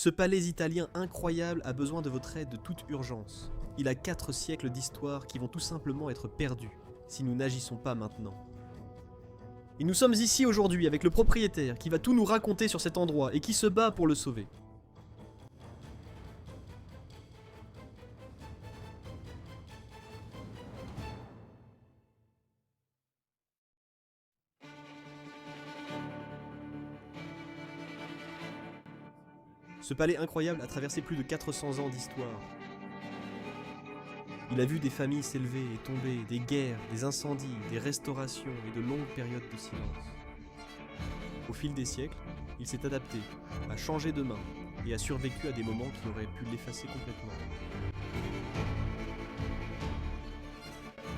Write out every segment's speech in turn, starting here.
Ce palais italien incroyable a besoin de votre aide de toute urgence. Il a 4 siècles d'histoire qui vont tout simplement être perdus si nous n'agissons pas maintenant. Et nous sommes ici aujourd'hui avec le propriétaire qui va tout nous raconter sur cet endroit et qui se bat pour le sauver. Ce palais incroyable a traversé plus de 400 ans d'histoire. Il a vu des familles s'élever et tomber, des guerres, des incendies, des restaurations et de longues périodes de silence. Au fil des siècles, il s'est adapté, a changé de main et a survécu à des moments qui auraient pu l'effacer complètement.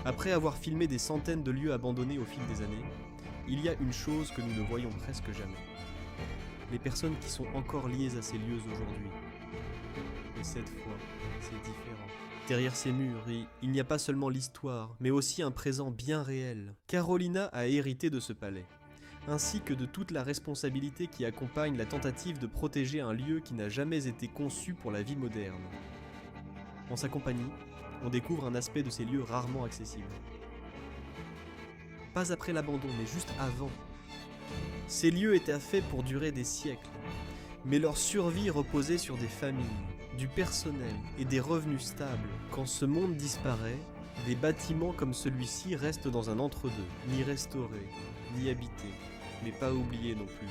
Après avoir filmé des centaines de lieux abandonnés au fil des années, il y a une chose que nous ne voyons presque jamais. Les personnes qui sont encore liées à ces lieux aujourd'hui. Mais cette fois, c'est différent. Derrière ces murs, il n'y a pas seulement l'histoire, mais aussi un présent bien réel. Carolina a hérité de ce palais, ainsi que de toute la responsabilité qui accompagne la tentative de protéger un lieu qui n'a jamais été conçu pour la vie moderne. En sa compagnie, on découvre un aspect de ces lieux rarement accessibles. Pas après l'abandon, mais juste avant. Ces lieux étaient faits pour durer des siècles, mais leur survie reposait sur des familles, du personnel et des revenus stables. Quand ce monde disparaît, des bâtiments comme celui-ci restent dans un entre-deux, ni restaurés, ni habités, mais pas oubliés non plus.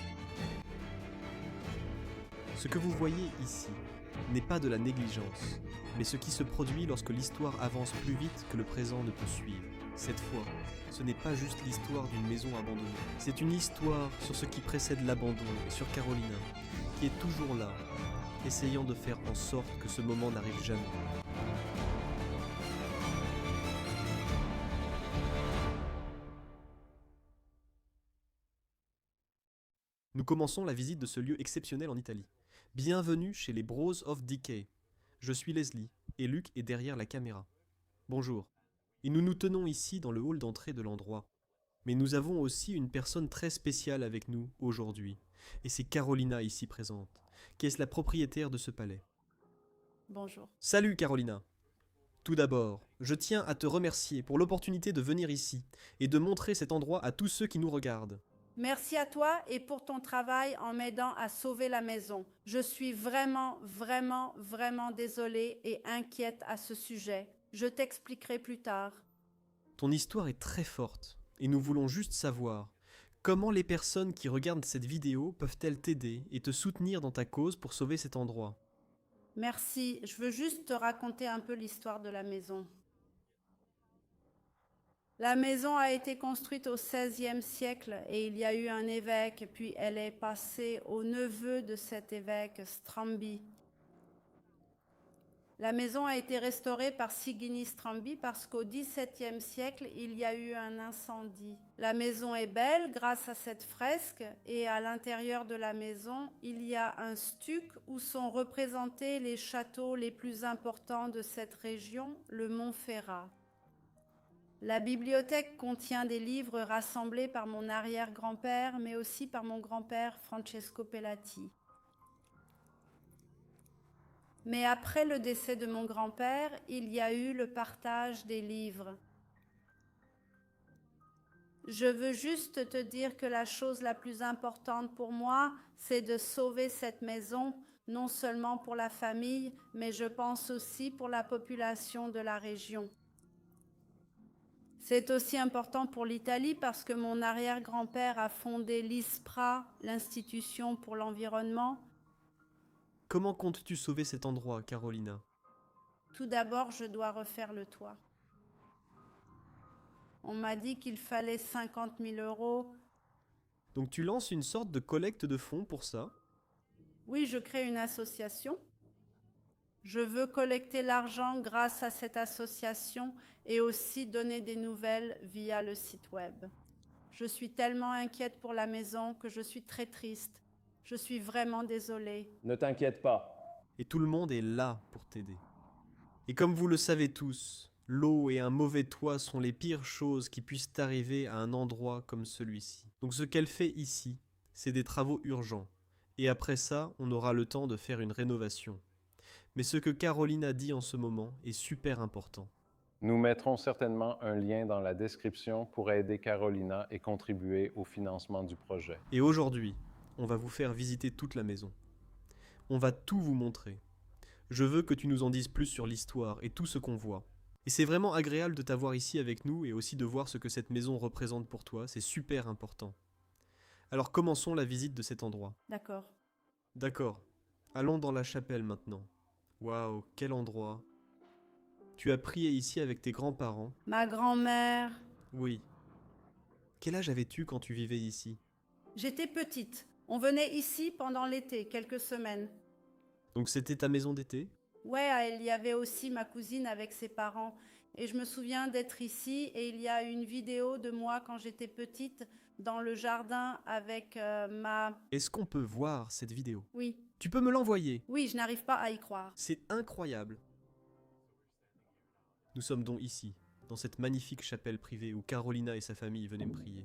Ce que vous voyez ici n'est pas de la négligence, mais ce qui se produit lorsque l'histoire avance plus vite que le présent ne peut suivre. Cette fois, ce n'est pas juste l'histoire d'une maison abandonnée, c'est une histoire sur ce qui précède l'abandon et sur Carolina, qui est toujours là, essayant de faire en sorte que ce moment n'arrive jamais. Nous commençons la visite de ce lieu exceptionnel en Italie. Bienvenue chez les Bros of Decay. Je suis Leslie, et Luc est derrière la caméra. Bonjour. Et nous nous tenons ici dans le hall d'entrée de l'endroit. Mais nous avons aussi une personne très spéciale avec nous aujourd'hui. Et c'est Carolina ici présente, qui est la propriétaire de ce palais. Bonjour. Salut Carolina. Tout d'abord, je tiens à te remercier pour l'opportunité de venir ici et de montrer cet endroit à tous ceux qui nous regardent. Merci à toi et pour ton travail en m'aidant à sauver la maison. Je suis vraiment désolée et inquiète à ce sujet. Je t'expliquerai plus tard. Ton histoire est très forte et nous voulons juste savoir comment les personnes qui regardent cette vidéo peuvent-elles t'aider et te soutenir dans ta cause pour sauver cet endroit. Merci. Je veux juste te raconter un peu l'histoire de la maison. La maison a été construite au XVIe siècle et il y a eu un évêque, puis elle est passée au neveu de cet évêque, Strambi. La maison a été restaurée par Sigini Strambi parce qu'au XVIIe siècle, il y a eu un incendie. La maison est belle grâce à cette fresque et à l'intérieur de la maison, il y a un stuc où sont représentés les châteaux les plus importants de cette région, le Montferrat. La bibliothèque contient des livres rassemblés par mon arrière-grand-père, mais aussi par mon grand-père Francesco Pelati. Mais après le décès de mon grand-père, il y a eu le partage des livres. Je veux juste te dire que la chose la plus importante pour moi, c'est de sauver cette maison, non seulement pour la famille, mais je pense aussi pour la population de la région. C'est aussi important pour l'Italie parce que mon arrière-grand-père a fondé l'ISPRA, l'Institution pour l'environnement. Comment comptes-tu sauver cet endroit, Carolina ? Tout d'abord, je dois refaire le toit. On m'a dit qu'il fallait 50 000 €. Donc tu lances une sorte de collecte de fonds pour ça ? Oui, je crée une association. Je veux collecter l'argent grâce à cette association et aussi donner des nouvelles via le site web. Je suis tellement inquiète pour la maison que je suis très triste. Je suis vraiment désolée. Ne t'inquiète pas. Et tout le monde est là pour t'aider. Et comme vous le savez tous, l'eau et un mauvais toit sont les pires choses qui puissent arriver à un endroit comme celui-ci. Donc ce qu'elle fait ici, c'est des travaux urgents. Et après ça, on aura le temps de faire une rénovation. Mais ce que Caroline a dit en ce moment est super important. Nous mettrons certainement un lien dans la description pour aider Carolina et contribuer au financement du projet. Et aujourd'hui, on va vous faire visiter toute la maison. On va tout vous montrer. Je veux que tu nous en dises plus sur l'histoire et tout ce qu'on voit. Et c'est vraiment agréable de t'avoir ici avec nous et aussi de voir ce que cette maison représente pour toi, c'est super important. Alors commençons la visite de cet endroit. D'accord. D'accord. Allons dans la chapelle maintenant. Waouh, quel endroit. Tu as prié ici avec tes grands-parents? Ma grand-mère. Oui. Quel âge avais-tu quand tu vivais ici? J'étais petite. On venait ici pendant l'été, quelques semaines. Donc c'était ta maison d'été? Ouais, il y avait aussi ma cousine avec ses parents. Et je me souviens d'être ici et il y a une vidéo de moi quand j'étais petite dans le jardin avec ma... Est-ce qu'on peut voir cette vidéo? Oui, Tu peux me l'envoyer? oui, je n'arrive pas à y croire. C'est incroyable. Nous sommes donc ici, dans cette magnifique chapelle privée où Carolina et sa famille venaient me prier.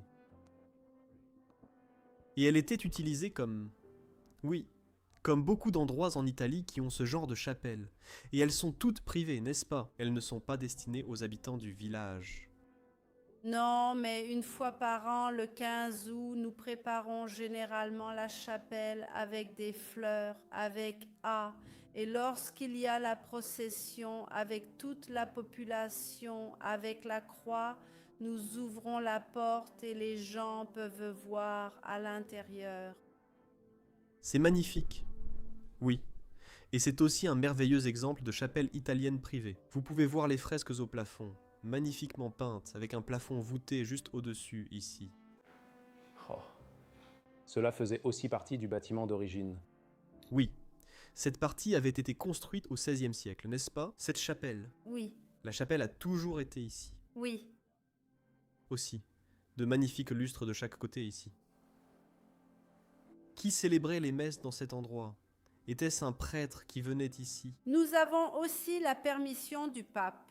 Et elle était utilisée comme... Oui, comme beaucoup d'endroits en Italie qui ont ce genre de chapelle. Et elles sont toutes privées, n'est-ce pas? Elles ne sont pas destinées aux habitants du village. Non, mais une fois par an, le 15 août, nous préparons généralement la chapelle avec des fleurs, avec A. Et lorsqu'il y a la procession avec toute la population, avec la croix, nous ouvrons la porte et les gens peuvent voir à l'intérieur. C'est magnifique. Oui. Et c'est aussi un merveilleux exemple de chapelle italienne privée. Vous pouvez voir les fresques au plafond, magnifiquement peintes, avec un plafond voûté juste au-dessus, ici. Oh. Cela faisait aussi partie du bâtiment d'origine. Oui. Cette partie avait été construite au XVIe siècle, n'est-ce pas? Cette chapelle. Oui, La chapelle a toujours été ici. oui. Aussi. De magnifiques lustres de chaque côté ici. Qui célébrait les messes dans cet endroit? Était-ce un prêtre qui venait ici? Nous avons aussi la permission du pape.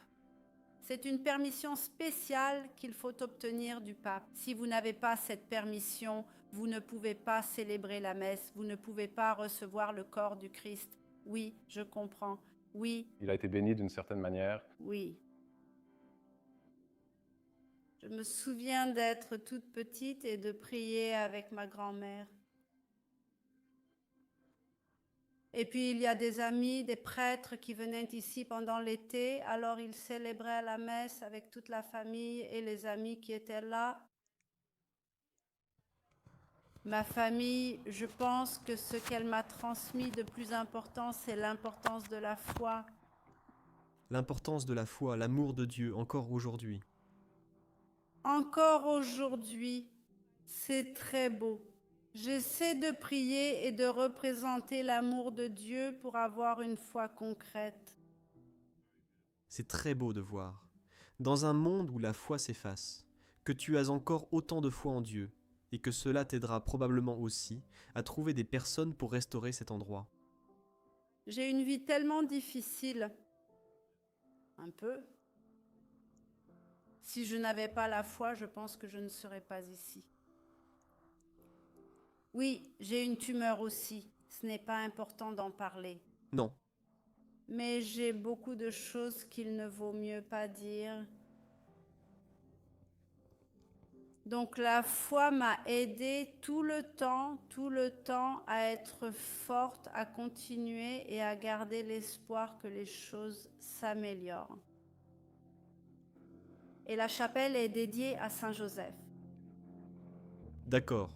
C'est une permission spéciale qu'il faut obtenir du pape. Si vous n'avez pas cette permission, vous ne pouvez pas célébrer la messe, vous ne pouvez pas recevoir le corps du Christ. Oui, je comprends. Oui, Il a été béni d'une certaine manière. oui. Je me souviens d'être toute petite et de prier avec ma grand-mère. Et puis il y a des amis, des prêtres qui venaient ici pendant l'été, alors ils célébraient la messe avec toute la famille et les amis qui étaient là. Ma famille, je pense que ce qu'elle m'a transmis de plus important, c'est l'importance de la foi. L'importance de la foi, l'amour de Dieu, encore aujourd'hui. Encore aujourd'hui, c'est très beau. J'essaie de prier et de représenter l'amour de Dieu pour avoir une foi concrète. C'est très beau de voir. Dans un monde où la foi s'efface, que tu as encore autant de foi en Dieu, et que cela t'aidera probablement aussi à trouver des personnes pour restaurer cet endroit. J'ai une vie tellement difficile. Un peu. Si je n'avais pas la foi, je pense que je ne serais pas ici. Oui, j'ai une tumeur aussi. Ce n'est pas important d'en parler. Non, Mais j'ai beaucoup de choses qu'il ne vaut mieux pas dire. Donc la foi m'a aidée tout le temps à être forte, à continuer et à garder l'espoir que les choses s'améliorent. Et la chapelle est dédiée à Saint Joseph. d'accord.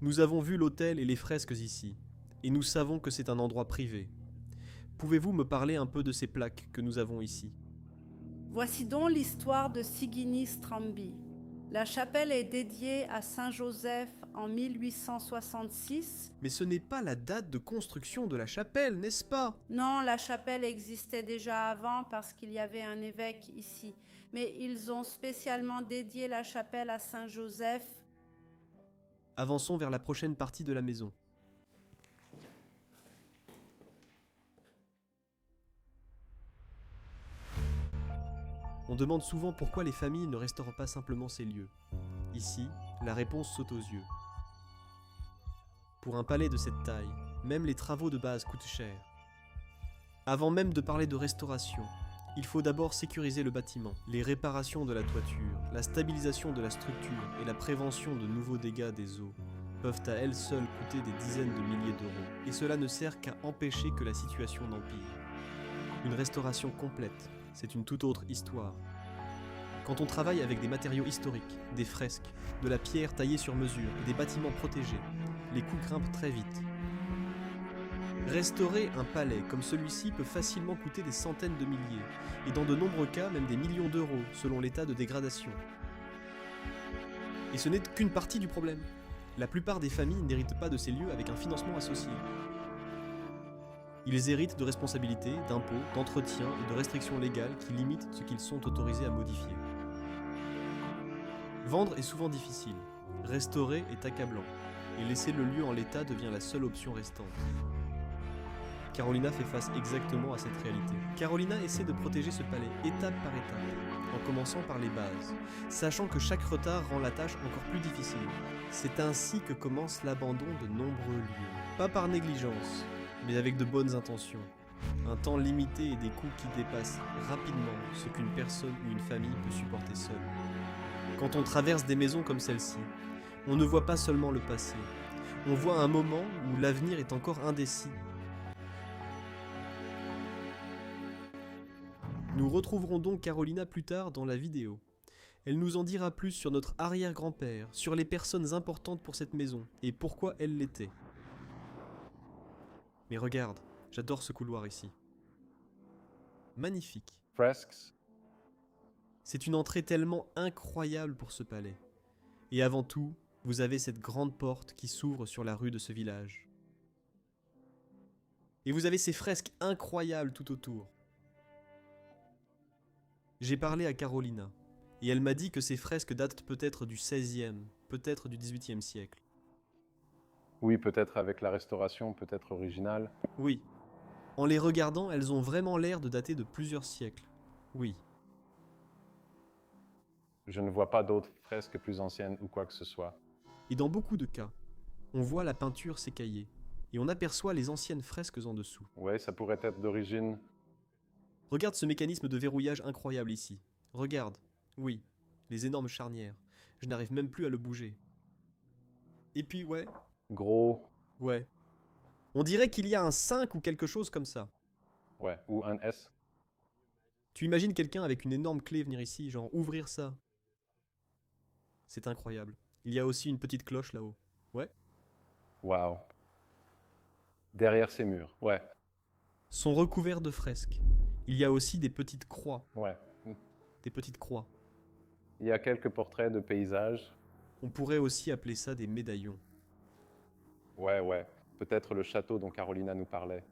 Nous avons vu l'autel et les fresques ici, et nous savons que c'est un endroit privé. Pouvez-vous me parler un peu de ces plaques que nous avons ici? Voici donc l'histoire de Sigini Strambi. La chapelle est dédiée à Saint Joseph en 1866. Mais ce n'est pas la date de construction de la chapelle, n'est-ce pas? Non, la chapelle existait déjà avant parce qu'il y avait un évêque ici. Mais ils ont spécialement dédié la chapelle à Saint Joseph. Avançons vers la prochaine partie de la maison. On demande souvent pourquoi les familles ne restaurent pas simplement ces lieux. Ici, la réponse saute aux yeux. Pour un palais de cette taille, même les travaux de base coûtent cher. Avant même de parler de restauration, il faut d'abord sécuriser le bâtiment, les réparations de la toiture, la stabilisation de la structure et la prévention de nouveaux dégâts des eaux peuvent à elles seules coûter des dizaines de milliers d'euros, et cela ne sert qu'à empêcher que la situation n'empire. Une restauration complète, c'est une toute autre histoire. Quand on travaille avec des matériaux historiques, des fresques, de la pierre taillée sur mesure et des bâtiments protégés, les coûts grimpent très vite. Restaurer un palais comme celui-ci peut facilement coûter des centaines de milliers, et dans de nombreux cas même des millions d'euros selon l'état de dégradation. Et ce n'est qu'une partie du problème. La plupart des familles n'héritent pas de ces lieux avec un financement associé. Ils héritent de responsabilités, d'impôts, d'entretien et de restrictions légales qui limitent ce qu'ils sont autorisés à modifier. Vendre est souvent difficile, restaurer est accablant, et laisser le lieu en l'état devient la seule option restante. Carolina fait face exactement à cette réalité. Carolina essaie de protéger ce palais étape par étape, en commençant par les bases, sachant que chaque retard rend la tâche encore plus difficile. C'est ainsi que commence l'abandon de nombreux lieux. Pas par négligence, mais avec de bonnes intentions. Un temps limité et des coûts qui dépassent rapidement ce qu'une personne ou une famille peut supporter seule. Quand on traverse des maisons comme celle-ci, on ne voit pas seulement le passé, on voit un moment où l'avenir est encore indécis. Nous retrouverons donc Carolina plus tard dans la vidéo. Elle nous en dira plus sur notre arrière-grand-père, sur les personnes importantes pour cette maison, et pourquoi elle l'était. Mais regarde, j'adore ce couloir ici. Magnifique. Fresques. C'est une entrée tellement incroyable pour ce palais. Et avant tout, vous avez cette grande porte qui s'ouvre sur la rue de ce village. Et vous avez ces fresques incroyables tout autour. J'ai parlé à Carolina, et elle m'a dit que ces fresques datent peut-être du XVIe, peut-être du XVIIIe siècle. Oui, peut-être avec la restauration, peut-être originale. Oui. En les regardant, elles ont vraiment l'air de dater de plusieurs siècles. Oui. Je ne vois pas d'autres fresques plus anciennes ou quoi que ce soit. Et dans beaucoup de cas, on voit la peinture s'écailler, et on aperçoit les anciennes fresques en dessous. Oui, ça pourrait être d'origine. Regarde ce mécanisme de verrouillage incroyable ici. Regarde. Oui, les énormes charnières. Je n'arrive même plus à le bouger. Et puis ouais. Gros. Ouais. On dirait qu'il y a un 5 ou quelque chose comme ça. Ouais, ou un S. Tu imagines quelqu'un avec une énorme clé venir ici, genre ouvrir ça. C'est incroyable. Il y a aussi une petite cloche là-haut. Ouais. Waouh. Derrière ces murs, ouais. Sont recouverts de fresques. Il y a aussi des petites croix. Ouais. Des petites croix. Il y a quelques portraits de paysages. On pourrait aussi appeler ça des médaillons. Ouais. Peut-être le château dont Carolina nous parlait.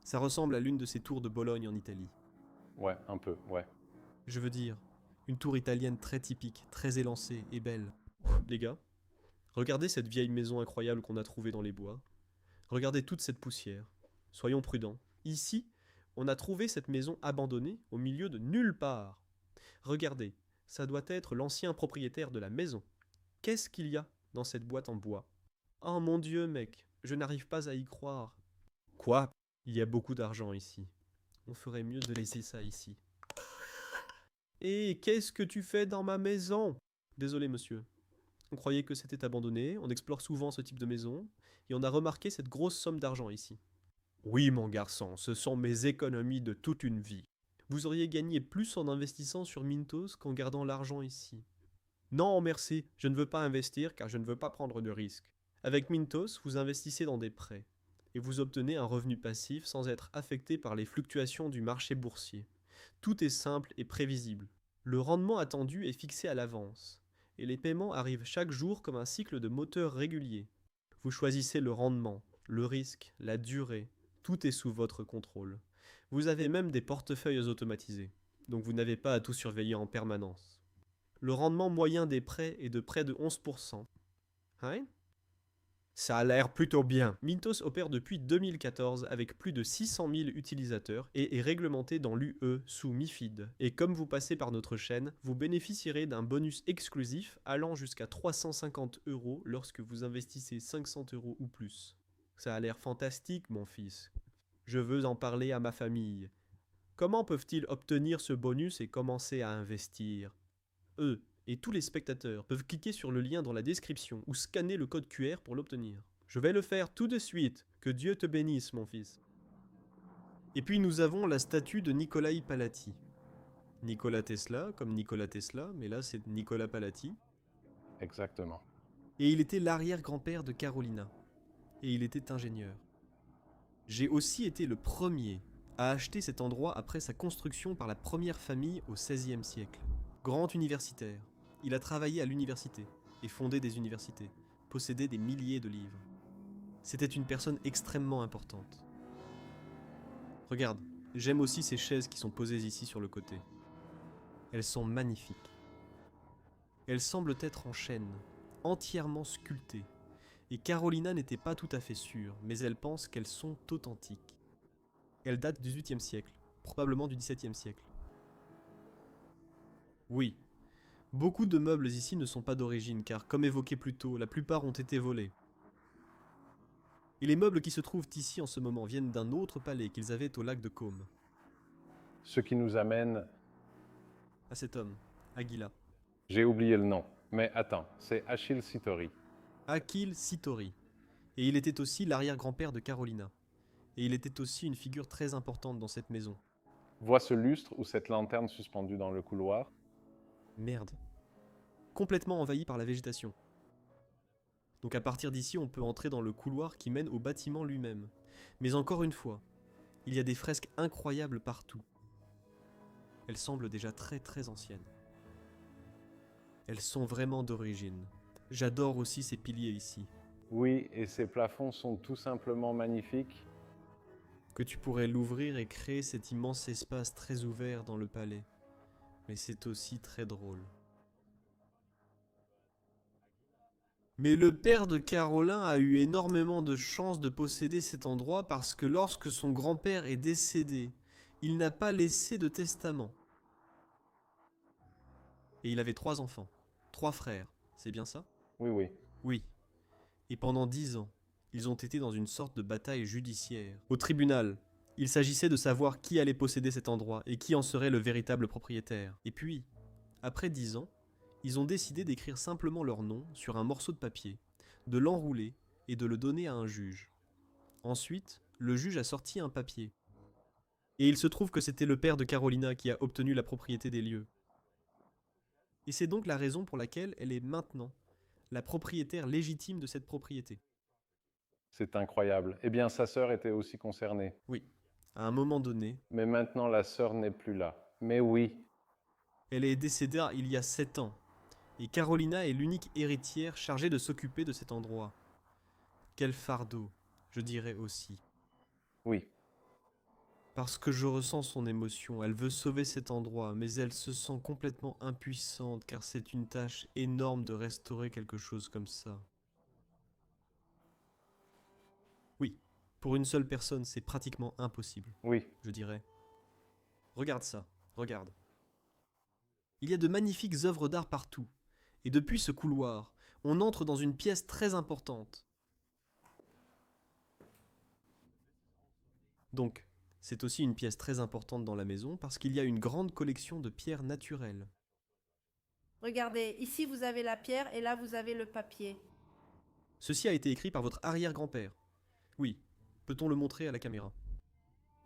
Ça ressemble à l'une de ces tours de Bologne en Italie. Ouais, un peu, ouais. Je veux dire, une tour italienne très typique, très élancée et belle. Les gars, regardez cette vieille maison incroyable qu'on a trouvée dans les bois. Regardez toute cette poussière. Soyons prudents. Ici, on a trouvé cette maison abandonnée au milieu de nulle part. Regardez, ça doit être l'ancien propriétaire de la maison. Qu'est-ce qu'il y a dans cette boîte en bois? Oh mon Dieu, mec, je n'arrive pas à y croire. Quoi? Il y a beaucoup d'argent ici. On ferait mieux de laisser ça ici. Et qu'est-ce que tu fais dans ma maison? Désolé, monsieur. On croyait que c'était abandonné, on explore souvent ce type de maison, et on a remarqué cette grosse somme d'argent ici. Oui, mon garçon, ce sont mes économies de toute une vie. Vous auriez gagné plus en investissant sur Mintos qu'en gardant l'argent ici. Non, merci, je ne veux pas investir car je ne veux pas prendre de risques. Avec Mintos, vous investissez dans des prêts, et vous obtenez un revenu passif sans être affecté par les fluctuations du marché boursier. Tout est simple et prévisible. Le rendement attendu est fixé à l'avance, et les paiements arrivent chaque jour comme un cycle de moteur régulier. Vous choisissez le rendement, le risque, la durée, tout est sous votre contrôle. Vous avez même des portefeuilles automatisés, donc vous n'avez pas à tout surveiller en permanence. Le rendement moyen des prêts est de près de 11%. Hein? Ça a l'air plutôt bien. Mintos opère depuis 2014 avec plus de 600 000 utilisateurs et est réglementé dans l'UE sous MiFID. Et comme vous passez par notre chaîne, vous bénéficierez d'un bonus exclusif allant jusqu'à 350 € lorsque vous investissez 500 € ou plus. Ça a l'air fantastique, mon fils. Je veux en parler à ma famille. Comment peuvent-ils obtenir ce bonus et commencer à investir? Eux et tous les spectateurs peuvent cliquer sur le lien dans la description ou scanner le code QR pour l'obtenir. Je vais le faire tout de suite. Que Dieu te bénisse, mon fils. Et puis nous avons la statue de Nicolae Palati. Nikola Tesla, comme Nikola Tesla, mais là c'est Nicolas Palati. Exactement. Et il était l'arrière-grand-père de Carolina. Et il était ingénieur. J'ai aussi été le premier à acheter cet endroit après sa construction par la première famille au XVIe siècle. Grand universitaire, il a travaillé à l'université et fondé des universités, possédé des milliers de livres. C'était une personne extrêmement importante. Regarde, j'aime aussi ces chaises qui sont posées ici sur le côté. Elles sont magnifiques. Elles semblent être en chêne, entièrement sculptées. Et Carolina n'était pas tout à fait sûre, mais elle pense qu'elles sont authentiques. Elles datent du XVIIIe siècle, probablement du XVIIe siècle. Oui, beaucoup de meubles ici ne sont pas d'origine, car comme évoqué plus tôt, la plupart ont été volés. Et les meubles qui se trouvent ici en ce moment viennent d'un autre palais qu'ils avaient au lac de Côme. Ce qui nous amène... À cet homme, Aguila. J'ai oublié le nom, mais attends, c'est Achille Sittori. Achille Sittori. Et il était aussi l'arrière-grand-père de Carolina. Et il était aussi une figure très importante dans cette maison. Vois ce lustre ou cette lanterne suspendue dans le couloir? Merde. Complètement envahi par la végétation. Donc à partir d'ici, on peut entrer dans le couloir qui mène au bâtiment lui-même. Mais encore une fois, il y a des fresques incroyables partout. Elles semblent déjà très anciennes. Elles sont vraiment d'origine. J'adore aussi ces piliers ici. Oui, et ces plafonds sont tout simplement magnifiques. Que tu pourrais l'ouvrir et créer cet immense espace très ouvert dans le palais. Mais c'est aussi très drôle. Mais le père de Carolin a eu énormément de chance de posséder cet endroit parce que lorsque son grand-père est décédé, il n'a pas laissé de testament. Et il avait 3 enfants, 3 frères, c'est bien ça? Oui. Oui. Et pendant 10 ans, ils ont été dans une sorte de bataille judiciaire. Au tribunal, il s'agissait de savoir qui allait posséder cet endroit et qui en serait le véritable propriétaire. Et puis, après 10 ans, ils ont décidé d'écrire simplement leur nom sur un morceau de papier, de l'enrouler et de le donner à un juge. Ensuite, le juge a sorti un papier. Et il se trouve que c'était le père de Carolina qui a obtenu la propriété des lieux. Et c'est donc la raison pour laquelle elle est maintenant la propriétaire légitime de cette propriété. C'est incroyable. Eh bien, sa sœur était aussi concernée. Oui, à un moment donné, Mais maintenant, la sœur n'est plus là. Mais oui, elle est décédée il y a 7 ans. Et Carolina est l'unique héritière chargée de s'occuper de cet endroit. Quel fardeau, je dirais aussi. oui. Parce que je ressens son émotion, elle veut sauver cet endroit, mais elle se sent complètement impuissante car c'est une tâche énorme de restaurer quelque chose comme ça. Oui, pour une seule personne, c'est pratiquement impossible, Oui, je dirais. Regarde ça, regarde. Il y a de magnifiques œuvres d'art partout, et depuis ce couloir, on entre dans une pièce très importante. Donc, c'est aussi une pièce très importante dans la maison parce qu'il y a une grande collection de pierres naturelles. Regardez, ici vous avez la pierre et là vous avez le papier. Ceci a été écrit par votre arrière-grand-père. Oui, peut-on le montrer à la caméra?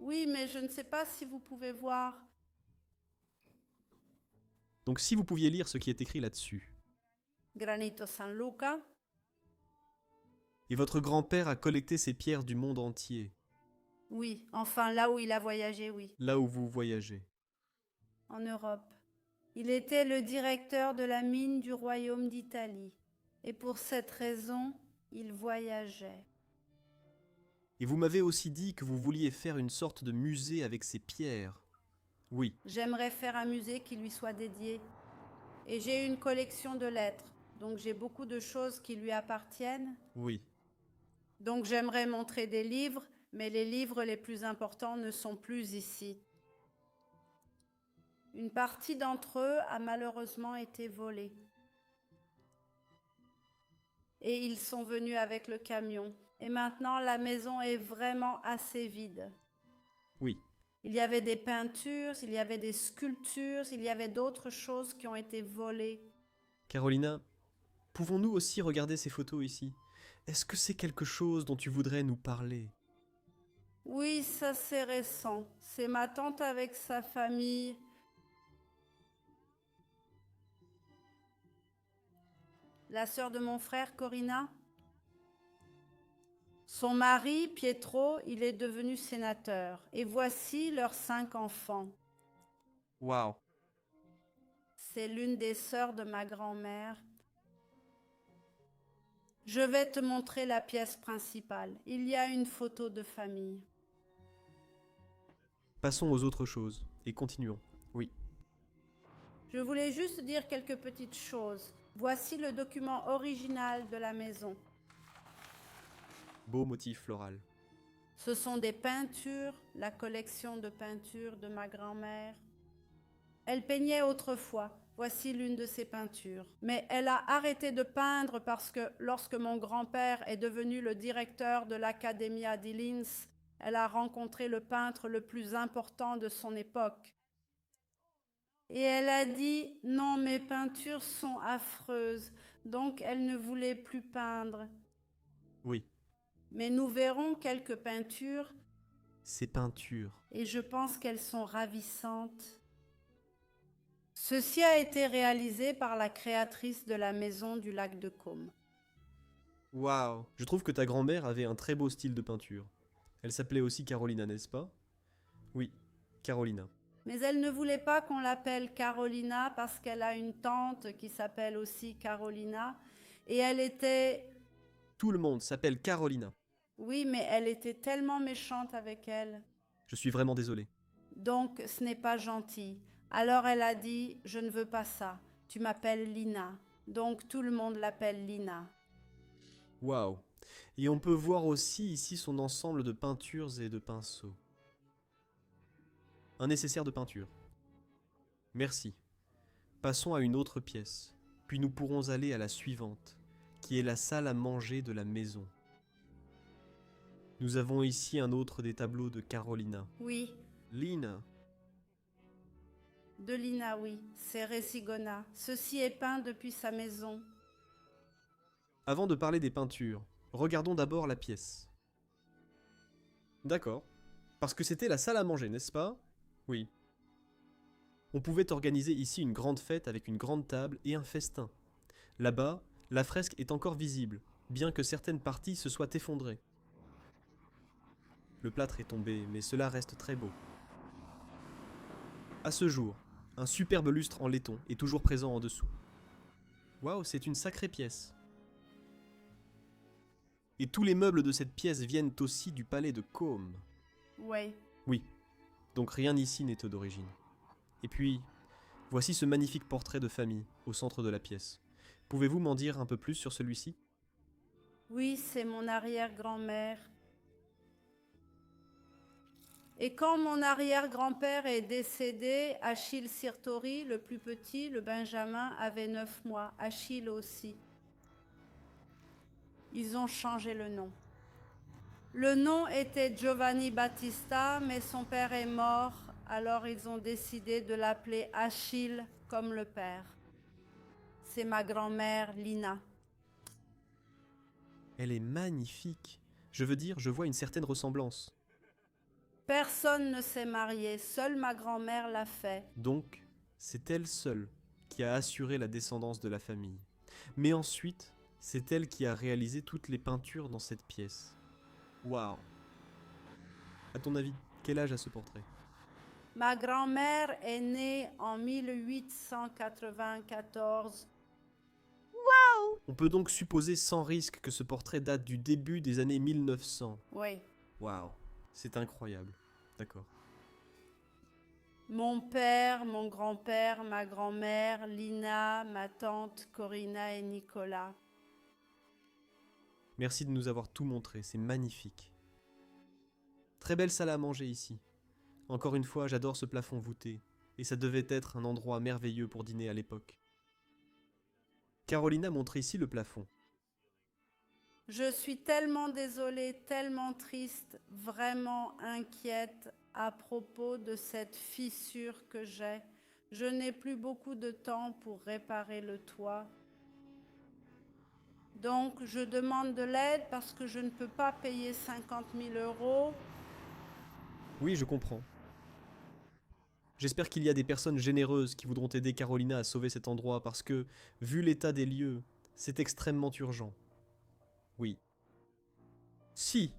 Oui, mais je ne sais pas si vous pouvez voir. Donc si vous pouviez lire ce qui est écrit là-dessus. Granito San Luca. Et votre grand-père a collecté ces pierres du monde entier, Oui, enfin là où il a voyagé, oui, là où vous voyagez. en Europe. Il était le directeur de la mine du royaume d'Italie. Et pour cette raison, il voyageait. Et vous m'avez aussi dit que vous vouliez faire une sorte de musée avec ces pierres. Oui, J'aimerais faire un musée qui lui soit dédié. Et j'ai une collection de lettres, donc j'ai beaucoup de choses qui lui appartiennent. oui. Donc j'aimerais montrer des livres, mais les livres les plus importants ne sont plus ici. Une partie d'entre eux a malheureusement été volée. Et ils sont venus avec le camion. Et maintenant, la maison est vraiment assez vide. Oui. Il y avait des peintures, il y avait des sculptures, il y avait d'autres choses qui ont été volées. Carolina, pouvons-nous aussi regarder ces photos ici? Est-ce que c'est quelque chose dont tu voudrais nous parler? Oui, ça c'est récent. C'est ma tante avec sa famille. La sœur de mon frère, Corina. Son mari, Pietro, il est devenu sénateur. Et voici leurs 5 enfants. Waouh. C'est l'une des sœurs de ma grand-mère. Je vais te montrer la pièce principale. Il y a une photo de famille. Passons aux autres choses et continuons. Oui. Je voulais juste dire quelques petites choses. Voici le document original de la maison. Beau motif floral. Ce sont des peintures, la collection de peintures de ma grand-mère. Elle peignait autrefois. Voici l'une de ses peintures. Mais elle a arrêté de peindre parce que lorsque mon grand-père est devenu le directeur de l'Accademia di Linz, elle a rencontré le peintre le plus important de son époque. Et elle a dit « Non, mes peintures sont affreuses », donc elle ne voulait plus peindre. Oui. Mais nous verrons quelques peintures. Ces peintures. Et je pense qu'elles sont ravissantes. Ceci a été réalisé par la créatrice de la maison du lac de Côme. Waouh. Je trouve que ta grand-mère avait un très beau style de peinture. Elle s'appelait aussi Carolina, n'est-ce pas? Oui, Carolina. Mais elle ne voulait pas qu'on l'appelle Carolina parce qu'elle a une tante qui s'appelle aussi Carolina. Et elle était... Tout le monde s'appelle Carolina. Oui, mais elle était tellement méchante avec elle. Je suis vraiment désolé. Donc, ce n'est pas gentil. Alors elle a dit, je ne veux pas ça. Tu m'appelles Lina. Donc, tout le monde l'appelle Lina. Waouh. Et on peut voir aussi ici son ensemble de peintures et de pinceaux. Un nécessaire de peinture. Merci. Passons à une autre pièce, puis nous pourrons aller à la suivante, qui est la salle à manger de la maison. Nous avons ici un autre des tableaux de Carolina. Oui, Lina. de Lina, oui. C'est Resigona. Ceci est peint depuis sa maison. Avant de parler des peintures, regardons d'abord la pièce. D'accord. Parce que c'était la salle à manger, n'est-ce pas? Oui. On pouvait organiser ici une grande fête avec une grande table et un festin. Là-bas, la fresque est encore visible, bien que certaines parties se soient effondrées. Le plâtre est tombé, mais cela reste très beau. À ce jour, un superbe lustre en laiton est toujours présent en dessous. Waouh, c'est une sacrée pièce. Et tous les meubles de cette pièce viennent aussi du palais de Côme. Oui. Oui, donc rien ici n'est d'origine. Et puis, voici ce magnifique portrait de famille au centre de la pièce. Pouvez-vous m'en dire un peu plus sur celui-ci? Oui, c'est mon arrière-grand-mère. Et quand mon arrière-grand-père est décédé, Achille Sirtori, le plus petit, le Benjamin, avait 9 mois. Achille aussi. Ils ont changé le nom. Le nom était Giovanni Battista, mais son père est mort, alors ils ont décidé de l'appeler Achille comme le père. C'est ma grand-mère Lina. Elle est magnifique. Je veux dire, je vois une certaine ressemblance. Personne ne s'est marié, seule ma grand-mère l'a fait. Donc, c'est elle seule qui a assuré la descendance de la famille. Mais ensuite, c'est elle qui a réalisé toutes les peintures dans cette pièce. Waouh! À ton avis, quel âge a ce portrait? Ma grand-mère est née en 1894. On peut donc supposer sans risque que ce portrait date du début des années 1900. Oui. Waouh, c'est incroyable. D'accord. Mon père, mon grand-père, ma grand-mère, Lina, ma tante, Corina et Nicolas. Merci de nous avoir tout montré, c'est magnifique. Très belle salle à manger ici. Encore une fois, j'adore ce plafond voûté, et ça devait être un endroit merveilleux pour dîner à l'époque. Carolina montre ici le plafond. Je suis tellement désolée, tellement triste, vraiment inquiète à propos de cette fissure que j'ai. Je n'ai plus beaucoup de temps pour réparer le toit. Donc, je demande de l'aide parce que je ne peux pas payer 50 000 €. Oui, je comprends. J'espère qu'il y a des personnes généreuses qui voudront aider Carolina à sauver cet endroit parce que, vu l'état des lieux, c'est extrêmement urgent. Oui. Si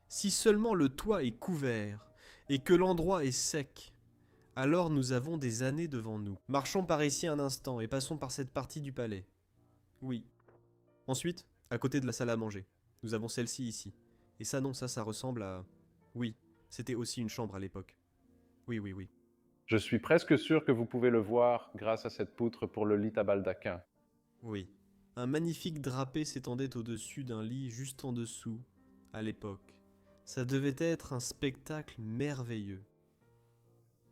seulement le toit est couvert et que l'endroit est sec, alors nous avons des années devant nous. Marchons par ici un instant et passons par cette partie du palais. Oui. Ensuite, à côté de la salle à manger, nous avons celle-ci ici. Et ça non, ça ressemble à... Oui, c'était aussi une chambre à l'époque. Oui. Je suis presque sûr que vous pouvez le voir grâce à cette poutre pour le lit à baldaquin. Oui. Un magnifique drapé s'étendait au-dessus d'un lit juste en dessous, à l'époque. Ça devait être un spectacle merveilleux.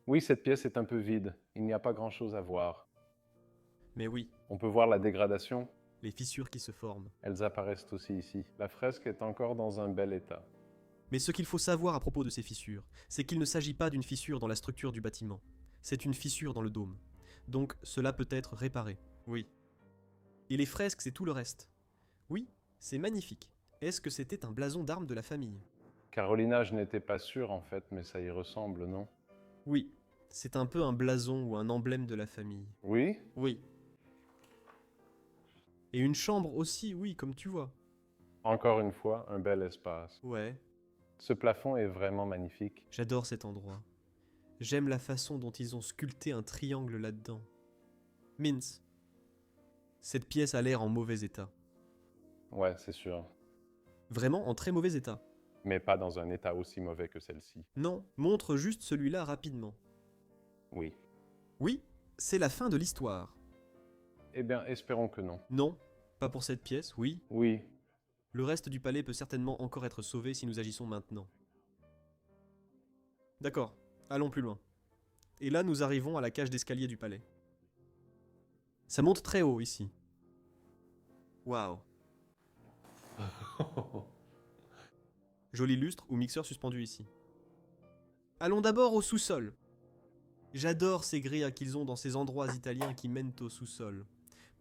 Oui, cette pièce est un peu vide. Il n'y a pas grand-chose à voir. Mais oui, On peut voir la dégradation. les fissures qui se forment. Elles apparaissent aussi ici. La fresque est encore dans un bel état. Mais ce qu'il faut savoir à propos de ces fissures, c'est qu'il ne s'agit pas d'une fissure dans la structure du bâtiment. C'est une fissure dans le dôme. Donc cela peut être réparé. Oui. Et les fresques, c'est tout le reste. Oui, c'est magnifique. Est-ce que c'était un blason d'armes de la famille? Carolina, je n'étais pas sûr en fait, mais ça y ressemble, non? Oui, c'est un peu un blason ou un emblème de la famille. Oui? Oui. Et une chambre aussi, oui, comme tu vois. Encore une fois, un bel espace. Ouais, Ce plafond est vraiment magnifique. j'adore cet endroit. J'aime la façon dont ils ont sculpté un triangle là-dedans. Mince. Cette pièce a l'air en mauvais état. Ouais, c'est sûr. Vraiment en très mauvais état. Mais pas dans un état aussi mauvais que celle-ci. Non, montre juste celui-là rapidement. Oui. Oui, c'est la fin de l'histoire. Eh bien, espérons que non. Non, pas pour cette pièce, oui. Oui. Le reste du palais peut certainement encore être sauvé si nous agissons maintenant. D'accord, allons plus loin. Et là, nous arrivons à la cage d'escalier du palais. Ça monte très haut ici. Waouh. Joli lustre ou mixeur suspendu ici. Allons d'abord au sous-sol. J'adore ces grilles qu'ils ont dans ces endroits italiens qui mènent au sous-sol.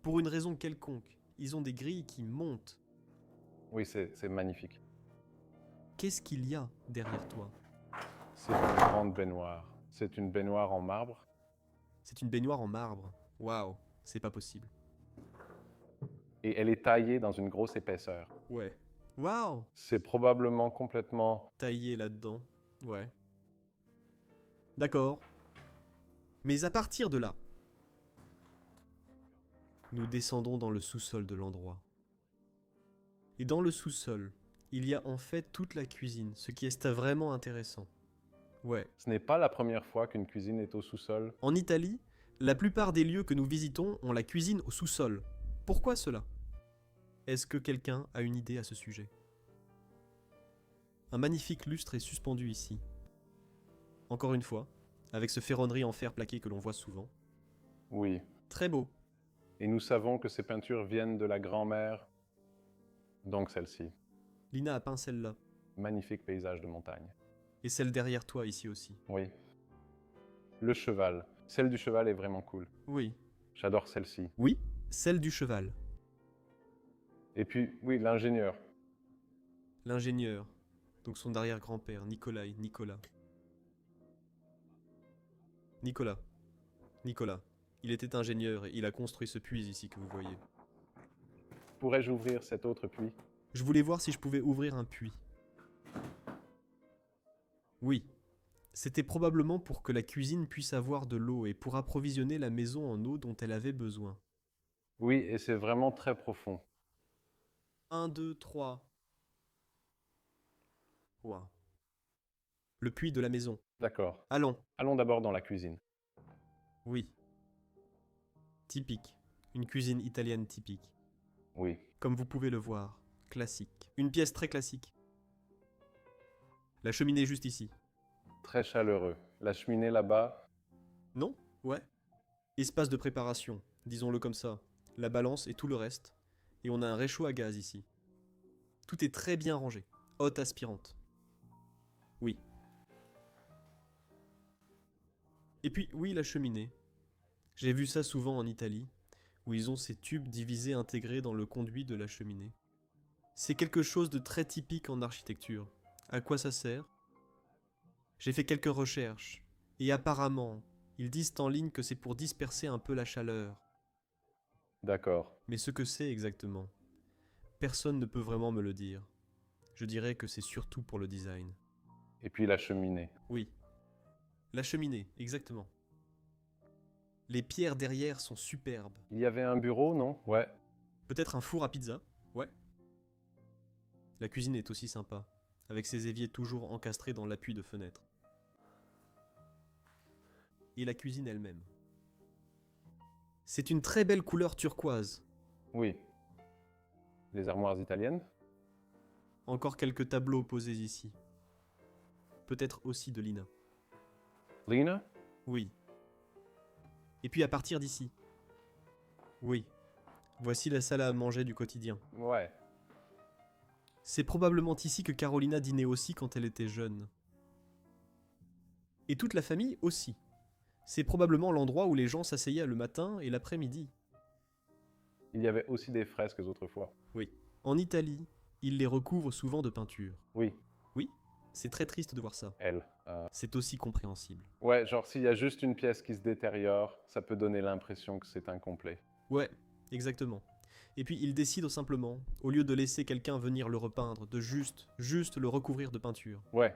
Pour une raison quelconque, ils ont des grilles qui montent. Oui, c'est magnifique. Qu'est-ce qu'il y a derrière toi? C'est une grande baignoire. C'est une baignoire en marbre. C'est une baignoire en marbre. Waouh, c'est pas possible. Et elle est taillée dans une grosse épaisseur. Ouais. Waouh, C'est probablement complètement... taillé là-dedans. Ouais. D'accord. Mais à partir de là, nous descendons dans le sous-sol de l'endroit. Et dans le sous-sol, il y a en fait toute la cuisine, ce qui est vraiment intéressant. Ouais. Ce n'est pas la première fois qu'une cuisine est au sous-sol. En Italie, la plupart des lieux que nous visitons ont la cuisine au sous-sol. Pourquoi cela? Est-ce que quelqu'un a une idée à ce sujet? Un magnifique lustre est suspendu ici. Encore une fois, avec ce ferronnerie en fer plaqué que l'on voit souvent. Oui. Très beau. Et nous savons que ces peintures viennent de la grand-mère, donc celle-ci. Lina a peint celle-là. Magnifique paysage de montagne. Et celle derrière toi ici aussi. Oui. Le cheval. Celle du cheval est vraiment cool. Oui. J'adore celle-ci. Oui, celle du cheval. Et puis, oui, l'ingénieur. L'ingénieur. Donc son arrière-grand-père, Nicolas. Nicolas. Il était ingénieur et il a construit ce puits ici que vous voyez. Pourrais-je ouvrir cet autre puits? Je voulais voir si je pouvais ouvrir un puits. Oui. C'était probablement pour que la cuisine puisse avoir de l'eau et pour approvisionner la maison en eau dont elle avait besoin. Oui, et c'est vraiment très profond. 1, 2, 3. Wow. Le puits de la maison. D'accord. Allons. Allons d'abord dans la cuisine. Oui. Typique. Une cuisine italienne typique. Oui. Comme vous pouvez le voir, classique. Une pièce très classique. La cheminée est juste ici. Très chaleureux. La cheminée là-bas, Non? Ouais. Espace de préparation, disons-le comme ça. La balance et tout le reste. Et on a un réchaud à gaz ici. Tout est très bien rangé. Haute aspirante. Oui. Et puis, oui, la cheminée. J'ai vu ça souvent en Italie, où ils ont ces tubes divisés intégrés dans le conduit de la cheminée. C'est quelque chose de très typique en architecture. À quoi ça sert? J'ai fait quelques recherches, et apparemment, ils disent en ligne que c'est pour disperser un peu la chaleur. d'accord. Mais ce que c'est exactement, personne ne peut vraiment me le dire. Je dirais que c'est surtout pour le design. Et puis la cheminée. Oui. La cheminée, exactement. Les pierres derrière sont superbes. Il y avait un bureau, non? Ouais. Peut-être un four à pizza? Ouais. La cuisine est aussi sympa, avec ses éviers toujours encastrés dans l'appui de fenêtre. Et la cuisine elle-même. C'est une très belle couleur turquoise. Oui. Les armoires italiennes? Encore quelques tableaux posés ici. Peut-être aussi de Lina. Lina? Oui. Et puis à partir d'ici. Oui. Voici la salle à manger du quotidien. Ouais. C'est probablement ici que Carolina dînait aussi quand elle était jeune. Et toute la famille aussi. C'est probablement l'endroit où les gens s'asseyaient le matin et l'après-midi. Il y avait aussi des fresques autrefois. Oui. En Italie, ils les recouvrent souvent de peinture. Oui, Oui, c'est très triste de voir ça. elle. C'est aussi compréhensible. Ouais, genre s'il y a juste une pièce qui se détériore, ça peut donner l'impression que c'est incomplet. Ouais, exactement. Et puis ils décident simplement, au lieu de laisser quelqu'un venir le repeindre, de juste le recouvrir de peinture. Ouais,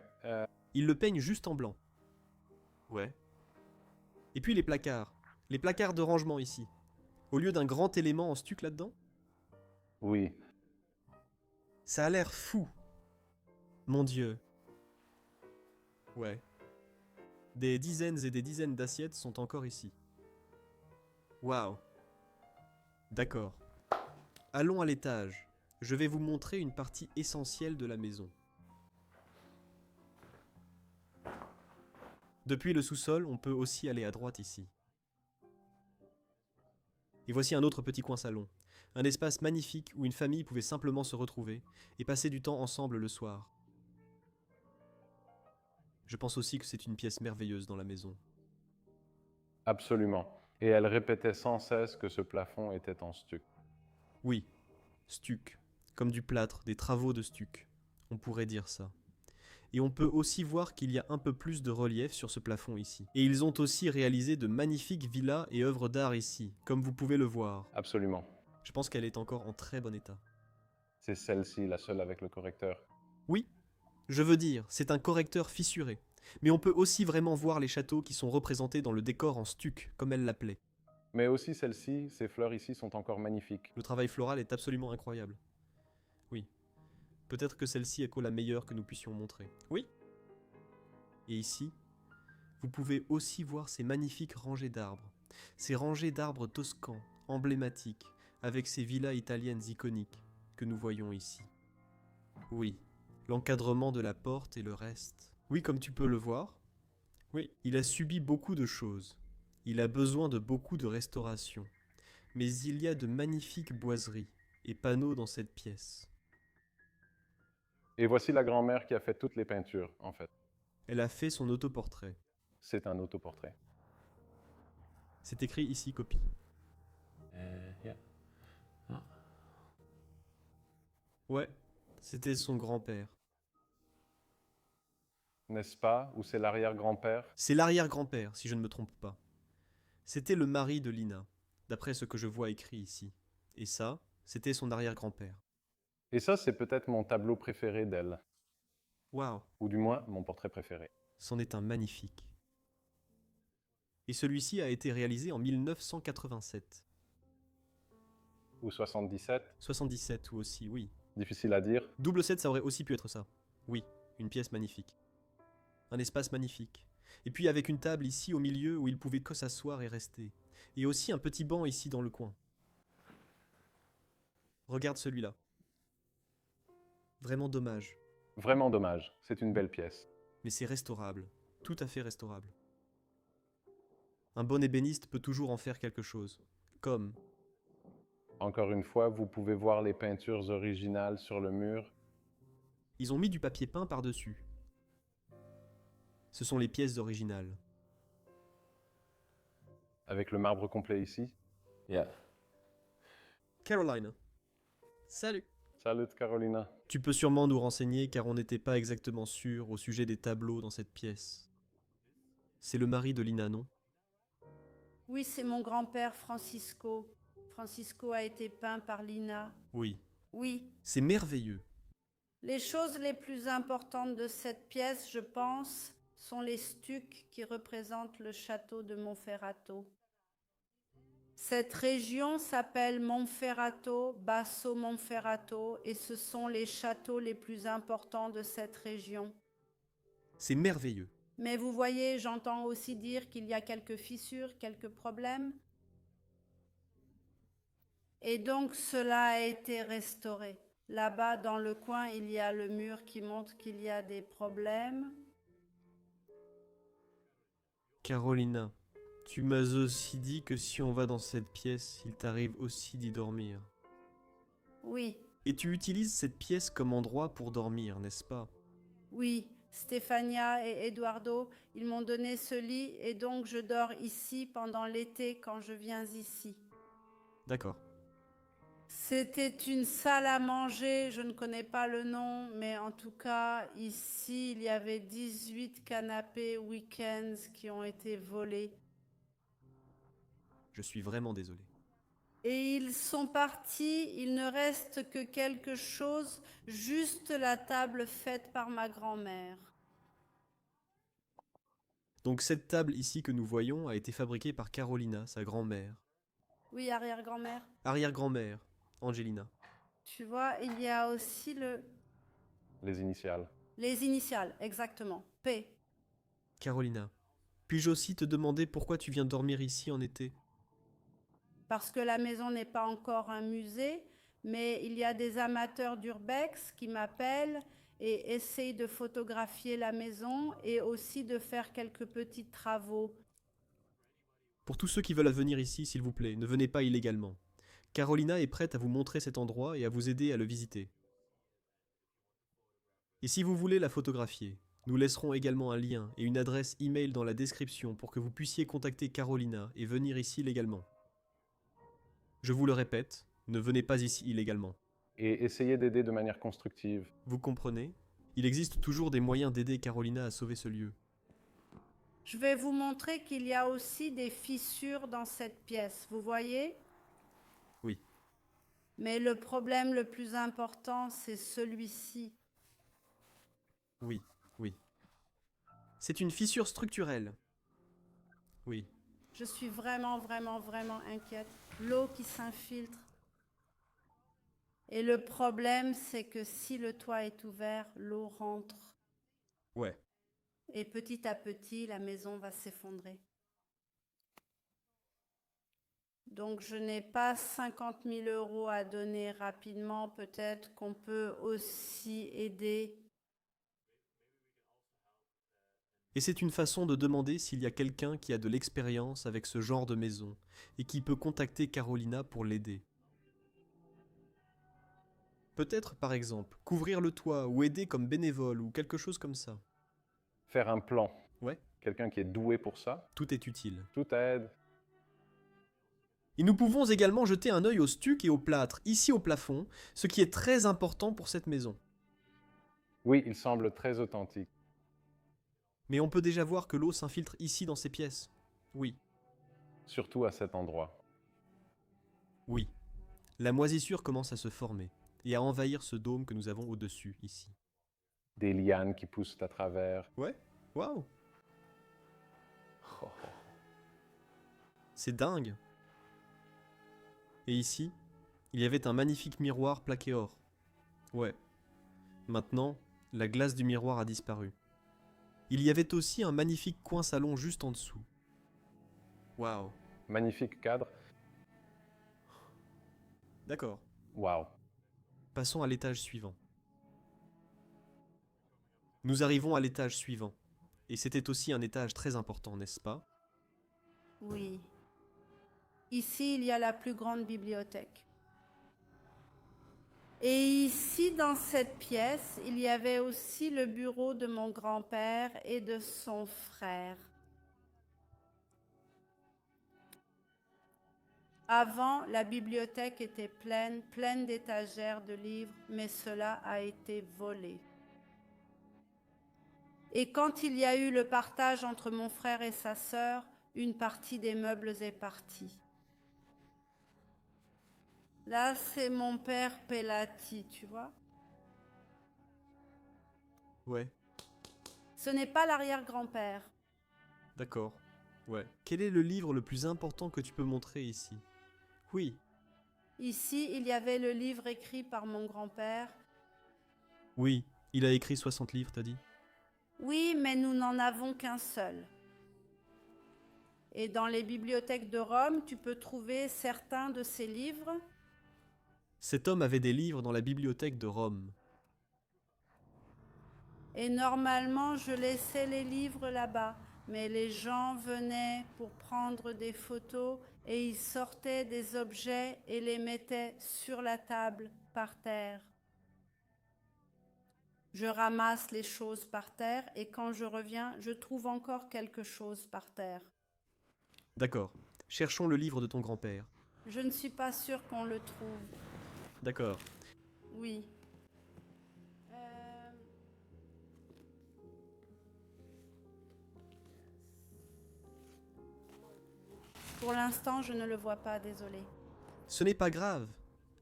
Ils le peignent juste en blanc. Ouais. Et puis les placards de rangement ici. Au lieu d'un grand élément en stuc là-dedans, oui. ça a l'air fou. Mon Dieu. Ouais. Des dizaines et des dizaines d'assiettes sont encore ici. Waouh. D'accord. Allons à l'étage. Je vais vous montrer une partie essentielle de la maison. Depuis le sous-sol, on peut aussi aller à droite ici. Et voici un autre petit coin salon. Un espace magnifique où une famille pouvait simplement se retrouver et passer du temps ensemble le soir. Je pense aussi que c'est une pièce merveilleuse dans la maison. Absolument. Et elle répétait sans cesse que ce plafond était en stuc. Oui, stuc, comme du plâtre, des travaux de stuc. On pourrait dire ça. Et on peut aussi voir qu'il y a un peu plus de relief sur ce plafond ici. Et ils ont aussi réalisé de magnifiques villas et œuvres d'art ici, comme vous pouvez le voir. Absolument. Je pense qu'elle est encore en très bon état. C'est celle-ci, la seule avec le correcteur. Oui, je veux dire, c'est un correcteur fissuré. Mais on peut aussi vraiment voir les châteaux qui sont représentés dans le décor en stuc, comme elle l'appelait. Mais aussi celle-ci, ces fleurs ici sont encore magnifiques. Le travail floral est absolument incroyable. Oui. Peut-être que celle-ci est la meilleure que nous puissions montrer. Oui. Et ici, vous pouvez aussi voir ces magnifiques rangées d'arbres. Ces rangées d'arbres toscans, emblématiques, avec ces villas italiennes iconiques que nous voyons ici. Oui. L'encadrement de la porte et le reste. Oui, comme tu peux le voir. Oui, il a subi beaucoup de choses. Il a besoin de beaucoup de restauration. Mais il y a de magnifiques boiseries et panneaux dans cette pièce. Et voici la grand-mère qui a fait toutes les peintures, en fait. Elle a fait son autoportrait. C'est un autoportrait. C'est écrit ici, copie. Yeah. Ouais, c'était son grand-père. N'est-ce pas? Ou c'est l'arrière-grand-père? C'est l'arrière-grand-père, si je ne me trompe pas. C'était le mari de Lina, d'après ce que je vois écrit ici. Et ça, c'était son arrière-grand-père. Et ça, c'est peut-être mon tableau préféré d'elle. Waouh, Ou du moins, mon portrait préféré. c'en est un magnifique. Et celui-ci a été réalisé en 1987. Ou 77, 77 ou aussi, oui. difficile à dire. Double 7, ça aurait aussi pu être ça. Oui, une pièce magnifique. Un espace magnifique. Et puis avec une table ici au milieu où il pouvait que s'asseoir et rester. Et aussi un petit banc ici dans le coin. Regarde celui-là. Vraiment dommage. Vraiment dommage, c'est une belle pièce. Mais c'est restaurable. Tout à fait restaurable. Un bon ébéniste peut toujours en faire quelque chose. Comme, Encore une fois, vous pouvez voir les peintures originales sur le mur. ils ont mis du papier peint par-dessus. Ce sont les pièces originales. Avec le marbre complet ici. Yeah. Caroline. Salut. Salut Carolina. Tu peux sûrement nous renseigner car on n'était pas exactement sûr au sujet des tableaux dans cette pièce. C'est le mari de Lina, non? Oui, c'est mon grand-père Francisco. Francisco a été peint par Lina. Oui. Oui. C'est merveilleux. Les choses les plus importantes de cette pièce, je pense, sont les stucs qui représentent le château de Monferrato. Cette région s'appelle Monferrato, Basso Monferrato, et ce sont les châteaux les plus importants de cette région. C'est merveilleux. Mais vous voyez, j'entends aussi dire qu'il y a quelques fissures, quelques problèmes. Et donc cela a été restauré. Là-bas, dans le coin, il y a le mur qui montre qu'il y a des problèmes. Carolina, tu m'as aussi dit que si on va dans cette pièce, il t'arrive aussi d'y dormir. Oui, Et tu utilises cette pièce comme endroit pour dormir, n'est-ce pas? oui, Stefania et Eduardo, ils m'ont donné ce lit et donc je dors ici pendant l'été quand je viens ici. D'accord. C'était une salle à manger, je ne connais pas le nom, mais en tout cas, ici, il y avait 18 canapés week-ends qui ont été volés. Je suis vraiment désolé. Et ils sont partis, il ne reste que quelque chose, juste la table faite par ma grand-mère. Donc cette table ici que nous voyons a été fabriquée par Carolina, sa grand-mère. Oui, arrière-grand-mère. Arrière-grand-mère, Angelina. Tu vois, il y a aussi Les initiales. les initiales, exactement. P. Carolina, puis-je aussi te demander pourquoi tu viens dormir ici en été? Parce que la maison n'est pas encore un musée, mais il y a des amateurs d'urbex qui m'appellent et essayent de photographier la maison et aussi de faire quelques petits travaux. Pour tous ceux qui veulent venir ici, s'il vous plaît, ne venez pas illégalement. Carolina est prête à vous montrer cet endroit et à vous aider à le visiter. Et si vous voulez la photographier, nous laisserons également un lien et une adresse e-mail dans la description pour que vous puissiez contacter Carolina et venir ici légalement. Je vous le répète, ne venez pas ici illégalement. Et essayez d'aider de manière constructive. Vous comprenez? Il existe toujours des moyens d'aider Carolina à sauver ce lieu. Je vais vous montrer qu'il y a aussi des fissures dans cette pièce, vous voyez? Oui. Mais le problème le plus important, c'est celui-ci. Oui, oui. C'est une fissure structurelle. Oui. Je suis vraiment, vraiment, vraiment inquiète. L'eau qui s'infiltre. Et le problème, c'est que si le toit est ouvert, l'eau rentre. Ouais. Et petit à petit, la maison va s'effondrer. Donc, je n'ai pas 50 000 € à donner rapidement. Peut-être qu'on peut aussi aider. Et c'est une façon de demander s'il y a quelqu'un qui a de l'expérience avec ce genre de maison et qui peut contacter Carolina pour l'aider. Peut-être, par exemple, couvrir le toit ou aider comme bénévole ou quelque chose comme ça. Faire un plan. Ouais, Quelqu'un qui est doué pour ça. tout est utile. Tout aide. Et nous pouvons également jeter un œil au stuc et au plâtre, ici au plafond, ce qui est très important pour cette maison. Oui, il semble très authentique. Mais on peut déjà voir que l'eau s'infiltre ici dans ces pièces. Oui, Surtout à cet endroit. oui. La moisissure commence à se former et à envahir ce dôme que nous avons au-dessus, ici. Des lianes qui poussent à travers. Ouais, waouh, Oh. c'est dingue. Et ici, il y avait un magnifique miroir plaqué or. Ouais. Maintenant, la glace du miroir a disparu. Il y avait aussi un magnifique coin salon juste en dessous. Waouh. Magnifique cadre. D'accord. Waouh. Passons à l'étage suivant. Nous arrivons à l'étage suivant. Et c'était aussi un étage très important, n'est-ce pas? Oui. Ici, il y a la plus grande bibliothèque. Et ici, dans cette pièce, il y avait aussi le bureau de mon grand-père et de son frère. Avant, la bibliothèque était pleine d'étagères de livres, mais cela a été volé. Et quand il y a eu le partage entre mon frère et sa sœur, une partie des meubles est partie. Là, c'est mon père Pelati, tu vois. Ouais, Ce n'est pas l'arrière-grand-père. d'accord. Ouais. Quel est le livre le plus important que tu peux montrer ici? Oui, Ici, il y avait le livre écrit par mon grand-père. oui, il a écrit 60 livres, t'as dit? Oui, mais nous n'en avons qu'un seul. Et dans les bibliothèques de Rome, tu peux trouver certains de ces livres. Cet homme avait des livres dans la bibliothèque de Rome. Et normalement, je laissais les livres là-bas. Mais les gens venaient pour prendre des photos et ils sortaient des objets et les mettaient sur la table, par terre. Je ramasse les choses par terre et quand je reviens, je trouve encore quelque chose par terre. D'accord. Cherchons le livre de ton grand-père. Je ne suis pas sûre qu'on le trouve. D'accord. Oui. Pour l'instant, je ne le vois pas, désolée. Ce n'est pas grave.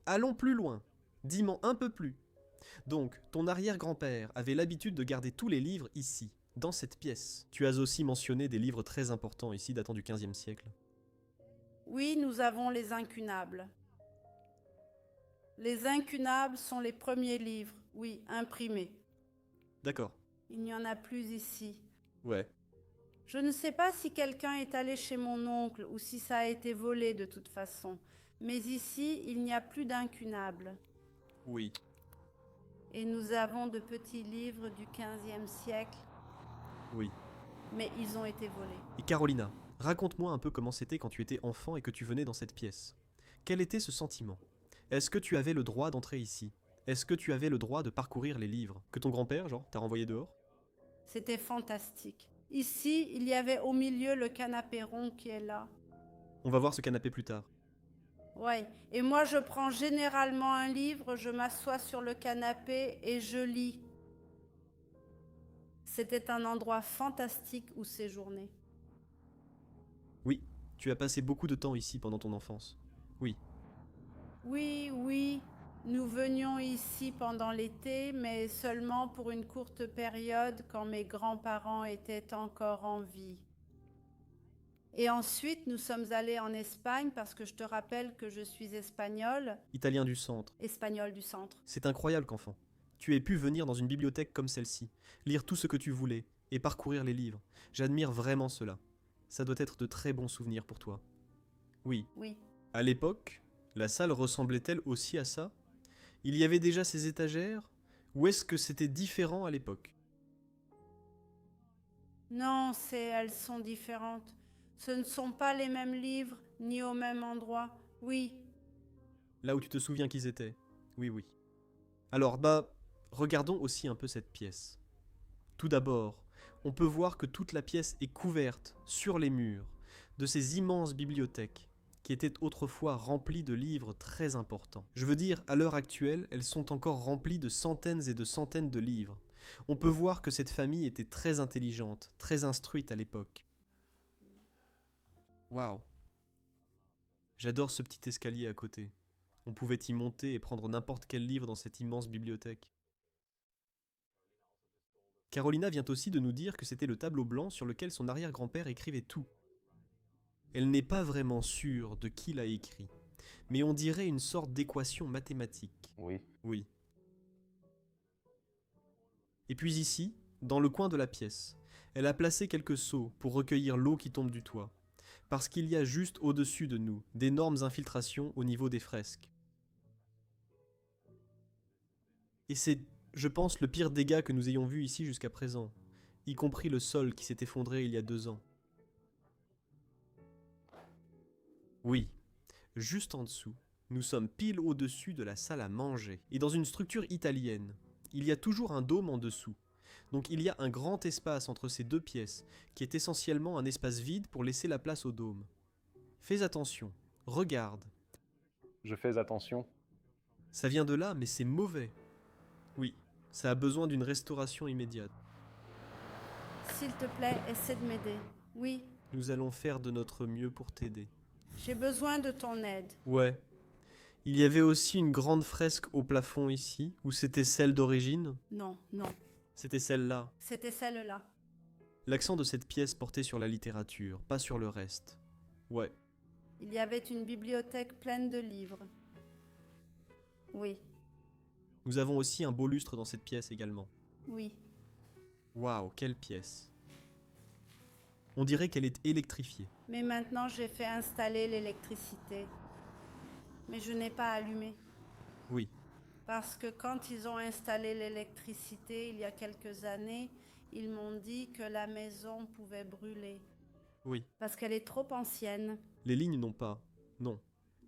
Allons plus loin. Dis-moi un peu plus. Donc, ton arrière-grand-père avait l'habitude de garder tous les livres ici, dans cette pièce. Tu as aussi mentionné des livres très importants ici datant du XVe siècle. Oui, nous avons les incunables. Les incunables sont les premiers livres, oui, imprimés. D'accord. Il n'y en a plus ici. Ouais. Je ne sais pas si quelqu'un est allé chez mon oncle ou si ça a été volé de toute façon. Mais ici, il n'y a plus d'incunables. Oui. Et nous avons de petits livres du XVe siècle, Oui. mais ils ont été volés. Et Carolina, raconte-moi un peu comment c'était quand tu étais enfant et que tu venais dans cette pièce. Quel était ce sentiment? Est-ce que tu avais le droit d'entrer ici? Est-ce que tu avais le droit de parcourir les livres? Que ton grand-père, genre, t'a renvoyé dehors? C'était fantastique. Ici, il y avait au milieu le canapé rond qui est là. On va voir ce canapé plus tard. Ouais, et moi je prends généralement un livre, je m'assois sur le canapé et je lis. C'était un endroit fantastique où séjourner. Oui, tu as passé beaucoup de temps ici pendant ton enfance. Oui. Oui, nous venions ici pendant l'été, mais seulement pour une courte période quand mes grands-parents étaient encore en vie. Et ensuite, nous sommes allés en Espagne parce que je te rappelle que je suis espagnole, Italien du centre. espagnole du centre. C'est incroyable qu'enfant, tu aies pu venir dans une bibliothèque comme celle-ci, lire tout ce que tu voulais et parcourir les livres. J'admire vraiment cela. Ça doit être de très bons souvenirs pour toi. Oui. Oui. À l'époque, la salle ressemblait-elle aussi à ça? Il y avait déjà ces étagères? Ou est-ce que c'était différent à l'époque? Non, elles sont différentes. Ce ne sont pas les mêmes livres, ni au même endroit. Oui, Là où tu te souviens qu'ils étaient? Oui, oui. Alors, regardons aussi un peu cette pièce. Tout d'abord, on peut voir que toute la pièce est couverte, sur les murs, de ces immenses bibliothèques qui étaient autrefois remplies de livres très importants. Je veux dire, à l'heure actuelle, elles sont encore remplies de centaines et de centaines de livres. On peut voir que cette famille était très intelligente, très instruite à l'époque. Waouh! J'adore ce petit escalier à côté. On pouvait y monter et prendre n'importe quel livre dans cette immense bibliothèque. Carolina vient aussi de nous dire que c'était le tableau blanc sur lequel son arrière-grand-père écrivait tout. Elle n'est pas vraiment sûre de qui l'a écrit, mais on dirait une sorte d'équation mathématique. Oui. Oui. Et puis ici, dans le coin de la pièce, elle a placé quelques seaux pour recueillir l'eau qui tombe du toit, parce qu'il y a juste au-dessus de nous d'énormes infiltrations au niveau des fresques. Et c'est Je pense le pire dégât que nous ayons vu ici jusqu'à présent, y compris le sol qui s'est effondré il y a 2 ans. Oui, juste en dessous, nous sommes pile au-dessus de la salle à manger, et dans une structure italienne. Il y a toujours un dôme en dessous. Donc il y a un grand espace entre ces 2 pièces, qui est essentiellement un espace vide pour laisser la place au dôme. Fais attention, regarde. Je fais attention. Ça vient de là, mais c'est mauvais. Oui, ça a besoin d'une restauration immédiate. S'il te plaît, essaie de m'aider. Oui, Nous allons faire de notre mieux pour t'aider. j'ai besoin de ton aide. Ouais. Il y avait aussi une grande fresque au plafond ici, ou c'était celle d'origine? Non, non, C'était celle-là. c'était celle-là. L'accent de cette pièce portait sur la littérature, pas sur le reste. Ouais. Il y avait une bibliothèque pleine de livres. Oui, Nous avons aussi un beau lustre dans cette pièce également. oui. Waouh, quelle pièce. On dirait qu'elle est électrifiée. Mais maintenant, j'ai fait installer l'électricité. Mais je n'ai pas allumé. Oui, Parce que quand ils ont installé l'électricité il y a quelques années, ils m'ont dit que la maison pouvait brûler. oui. Parce qu'elle est trop ancienne. Les lignes n'ont pas. Non.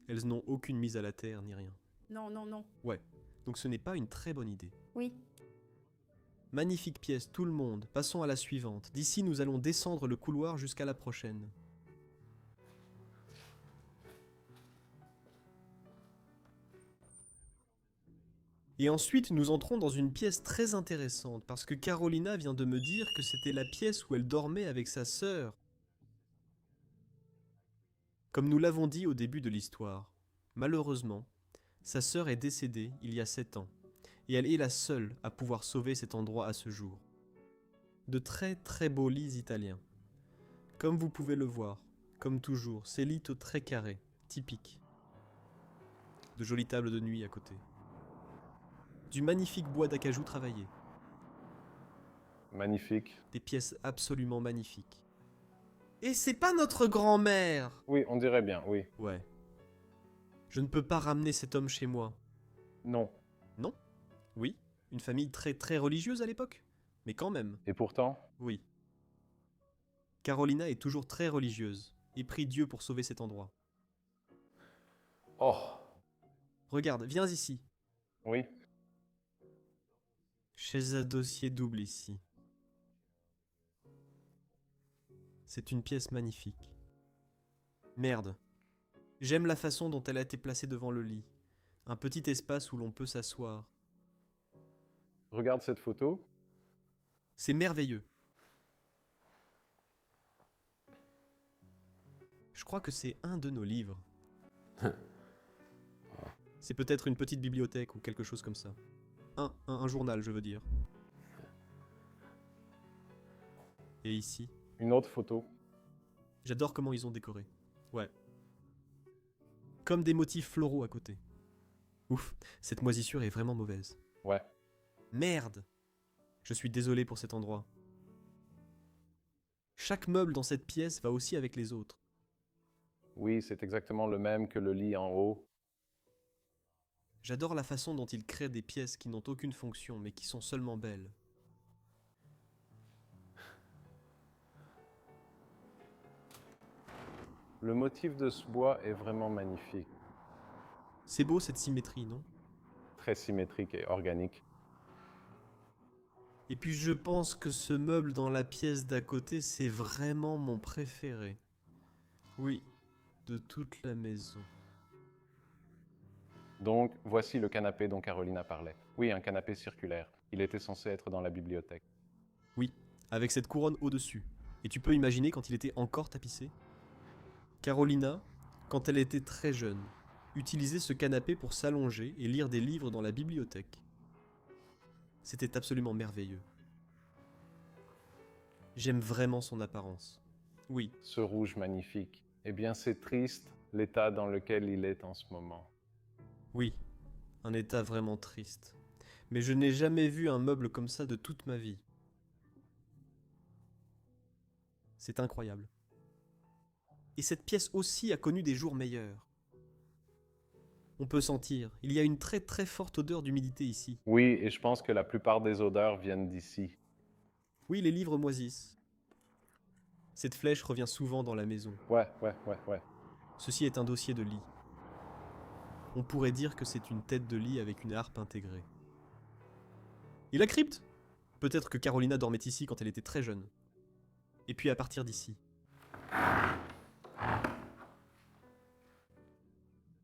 Elles n'ont aucune mise à la terre ni rien. Non, non, non. Ouais. Donc ce n'est pas une très bonne idée. Oui. Magnifique pièce, tout le monde. Passons à la suivante. D'ici, nous allons descendre le couloir jusqu'à la prochaine. Et ensuite, nous entrons dans une pièce très intéressante, parce que Carolina vient de me dire que c'était la pièce où elle dormait avec sa sœur. Comme nous l'avons dit au début de l'histoire, malheureusement, sa sœur est décédée il y a 7 ans, et elle est la seule à pouvoir sauver cet endroit à ce jour. De très très beaux lits italiens. Comme vous pouvez le voir, comme toujours, ces lits très carrés, typiques. De jolies tables de nuit à côté. Du magnifique bois d'acajou travaillé. Magnifique. Des pièces absolument magnifiques. Et c'est pas notre grand-mère! Oui, on dirait bien, oui. Ouais. Je ne peux pas ramener cet homme chez moi. Non. Non? Oui, une famille très très religieuse à l'époque. Mais quand même, Et pourtant, oui. Carolina est toujours très religieuse et prie Dieu pour sauver cet endroit. oh, Regarde, viens ici. oui. Chaise à dossier double ici. C'est une pièce magnifique. Merde. J'aime la façon dont elle a été placée devant le lit. Un petit espace où l'on peut s'asseoir. Regarde cette photo. C'est merveilleux. Je crois que c'est un de nos livres. C'est peut-être une petite bibliothèque ou quelque chose comme ça. Un journal, je veux dire. Et ici, Une autre photo. j'adore comment ils ont décoré. Ouais. Comme des motifs floraux à côté. Ouf, cette moisissure est vraiment mauvaise. Ouais. Merde! Je suis désolé pour cet endroit. Chaque meuble dans cette pièce va aussi avec les autres. Oui, c'est exactement le même que le lit en haut. J'adore la façon dont ils créent des pièces qui n'ont aucune fonction mais qui sont seulement belles. Le motif de ce bois est vraiment magnifique. C'est beau cette symétrie, non? Très symétrique et organique. Et puis je pense que ce meuble dans la pièce d'à côté, c'est vraiment mon préféré. Oui, de toute la maison. Donc, voici le canapé dont Carolina parlait. Oui, un canapé circulaire. Il était censé être dans la bibliothèque. Oui, avec cette couronne au-dessus. Et tu peux imaginer quand il était encore tapissé? Carolina, quand elle était très jeune, utilisait ce canapé pour s'allonger et lire des livres dans la bibliothèque. C'était absolument merveilleux. J'aime vraiment son apparence. Oui, Ce rouge magnifique. Eh bien, c'est triste l'état dans lequel il est en ce moment. oui, un état vraiment triste. Mais je n'ai jamais vu un meuble comme ça de toute ma vie. C'est incroyable. Et cette pièce aussi a connu des jours meilleurs. On peut sentir, il y a une très très forte odeur d'humidité ici. Oui, et je pense que la plupart des odeurs viennent d'ici. Oui, les livres moisissent. Cette flèche revient souvent dans la maison. Ouais. Ceci est un dossier de lit. On pourrait dire que c'est une tête de lit avec une harpe intégrée. Et la crypte? Peut-être que Carolina dormait ici quand elle était très jeune. Et puis à partir d'ici.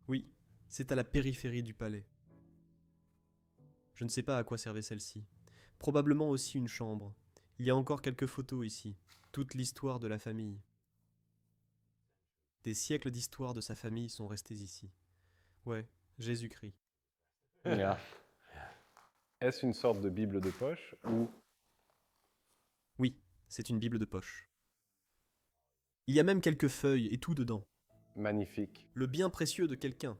Oui, c'est à la périphérie du palais. Je ne sais pas à quoi servait celle-ci. Probablement aussi une chambre. Il y a encore quelques photos ici. Toute l'histoire de la famille. Des siècles d'histoire de sa famille sont restés ici. Ouais, Jésus-Christ. Yeah. Est-ce une sorte de Bible de poche ou... Oui, c'est une Bible de poche. Il y a même quelques feuilles et tout dedans. Magnifique. Le bien précieux de quelqu'un.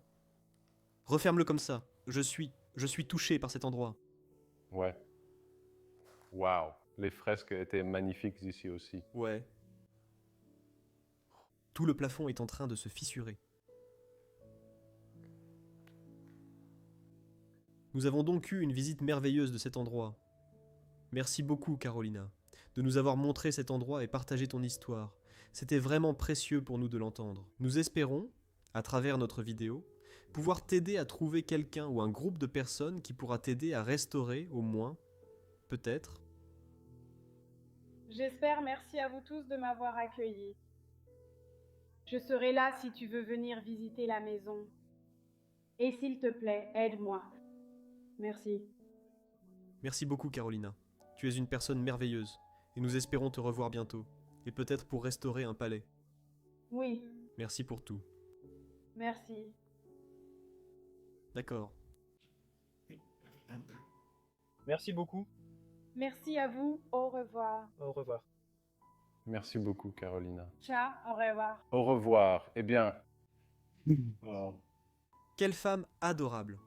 Referme-le comme ça. Je suis touché par cet endroit. Ouais. Wow. Les fresques étaient magnifiques ici aussi. Ouais. Tout le plafond est en train de se fissurer. Nous avons donc eu une visite merveilleuse de cet endroit. Merci beaucoup, Carolina, de nous avoir montré cet endroit et partagé ton histoire. C'était vraiment précieux pour nous de l'entendre. Nous espérons, à travers notre vidéo, pouvoir t'aider à trouver quelqu'un ou un groupe de personnes qui pourra t'aider à restaurer, au moins, peut-être. J'espère, merci à vous tous de m'avoir accueilli. Je serai là si tu veux venir visiter la maison. Et s'il te plaît, aide-moi. Merci. Merci beaucoup, Carolina. Tu es une personne merveilleuse, et nous espérons te revoir bientôt, et peut-être pour restaurer un palais. Oui, Merci pour tout. merci. D'accord. Merci beaucoup. Merci à vous. Au revoir. Au revoir. Merci beaucoup, Carolina. Ciao, au revoir. Au revoir. Eh bien... Quelle femme adorable!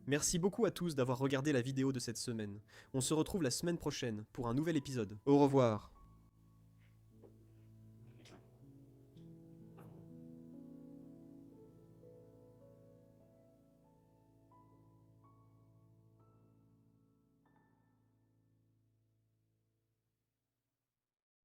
Merci beaucoup à tous d'avoir regardé la vidéo de cette semaine. On se retrouve la semaine prochaine pour un nouvel épisode. Au revoir!